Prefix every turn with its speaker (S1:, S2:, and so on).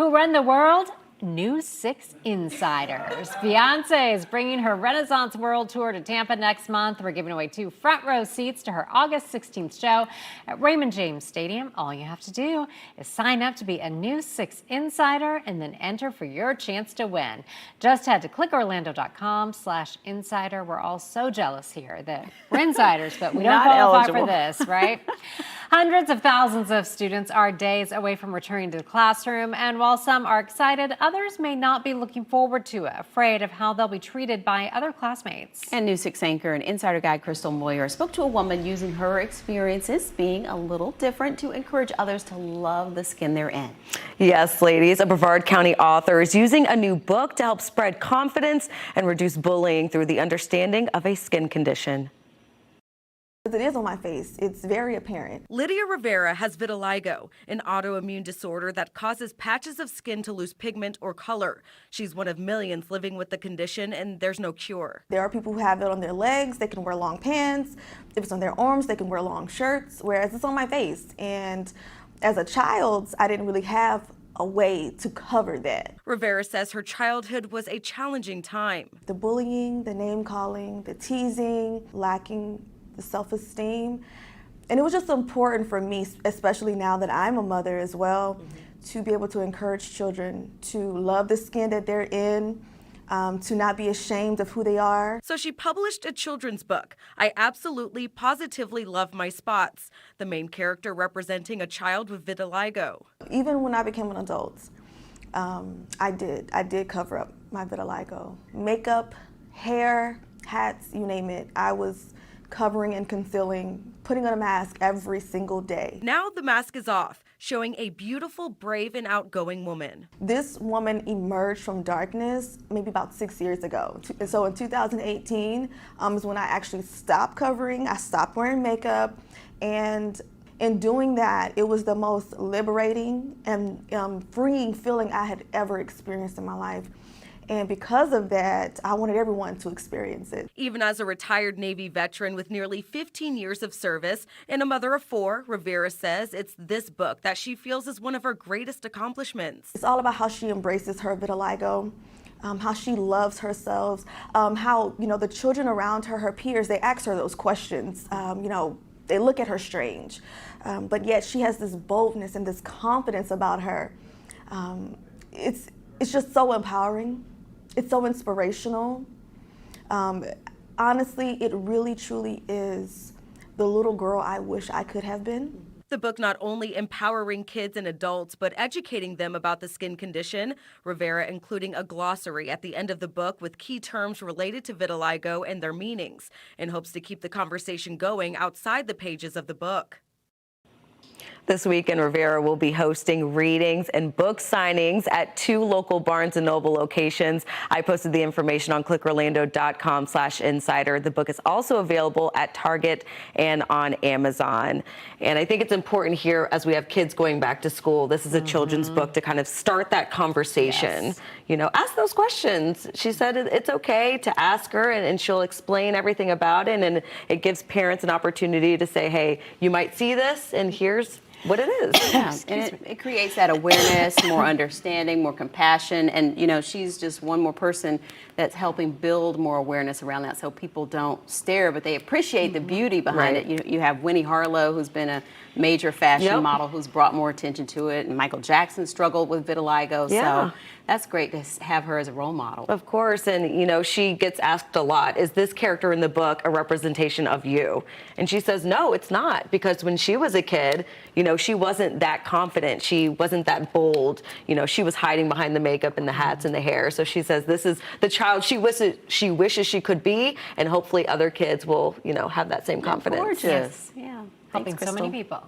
S1: Who run the world? New 6 insiders. Beyonce is bringing her Renaissance World Tour to Tampa next month. We're giving away 2 front row seats to her August 16th show at Raymond James Stadium. All you have to do is sign up to be a New 6 insider and then enter for your chance to win. Just head to clickorlando.com/insider. We're all so jealous here that we're insiders, but we don't qualify for this, right? Hundreds of thousands of students are days away from returning to the classroom, and while some are excited, others may not be looking forward to it, afraid of how they'll be treated by other classmates.
S2: And News 6 anchor and insider guide Crystal Moyer spoke to a woman using her experiences being a little different to encourage others to love the skin they're in.
S3: Yes, ladies, a Brevard County author is using a new book to help spread confidence and reduce bullying through the understanding of a skin condition.
S4: It is on my face. It's very apparent.
S5: Lidya Rivera has vitiligo, an autoimmune disorder that causes patches of skin to lose pigment or color. She's one of millions living with the condition, and there's no cure.
S4: There are people who have it on their legs. They can wear long pants. If it's on their arms, they can wear long shirts, whereas it's on my face. And as a child, I didn't really have a way to cover that.
S5: Rivera says her childhood was a challenging time.
S4: The bullying, the name calling, the teasing, lacking the self-esteem. And it was just important for me, especially now that I'm a mother as well, to be able to encourage children to love the skin that they're in, to not be ashamed of who they are.
S5: So she published a children's book, I Absolutely Positively Love My Spots, the main character representing a child with vitiligo.
S4: Even when I became an adult, I did cover up my vitiligo. Makeup, hair, hats, you name it. I was covering and concealing, putting on a mask every single day.
S5: Now the mask is off, showing a beautiful, brave, and outgoing woman.
S4: This woman emerged from darkness maybe about 6 years ago. So in 2018 is when I actually stopped covering, I stopped wearing makeup, and in doing that, it was the most liberating and freeing feeling I had ever experienced in my life. And because of that, I wanted everyone to experience it.
S5: Even as a retired Navy veteran with nearly 15 years of service and a mother of 4, Rivera says it's this book that she feels is one of her greatest accomplishments.
S4: It's all about how she embraces her vitiligo, how she loves herself, how, the children around her, her peers, they ask her those questions. They look at her strange, but yet she has this boldness and this confidence about her. It's just so empowering. It's so inspirational. Honestly, it really, truly is the little girl I wish I could have been.
S5: The book not only empowering kids and adults, but educating them about the skin condition. Rivera including a glossary at the end of the book with key terms related to vitiligo and their meanings, in hopes to keep the conversation going outside the pages of the book.
S3: This weekend, Rivera will be hosting readings and book signings at 2 local Barnes & Noble locations. I posted the information on clickorlando.com/insider. The book is also available at Target and on Amazon. And I think it's important here, as we have kids going back to school, this is a children's book to kind of start that conversation. Yes. Ask those questions. She said it's okay to ask her, and she'll explain everything about it. And it gives parents an opportunity to say, hey, you might see this, and here's what it is.
S2: Yeah, and it creates that awareness, more understanding, more compassion, and she's just one more person that's helping build more awareness around that, so people don't stare, but they appreciate the beauty behind it. You have Winnie Harlow, who's been a major fashion model, who's brought more attention to it, and Michael Jackson struggled with vitiligo, so that's great to have her as a role model.
S3: Of course, and she gets asked a lot, is this character in the book a representation of you? And she says, no, it's not, because when she was a kid, she wasn't that confident. She wasn't that bold. She was hiding behind the makeup and the hats and the hair. So she says this is the child she wishes she could be, and hopefully other kids will, have that same confidence.
S2: Gorgeous.
S1: Yeah. Helping so many people.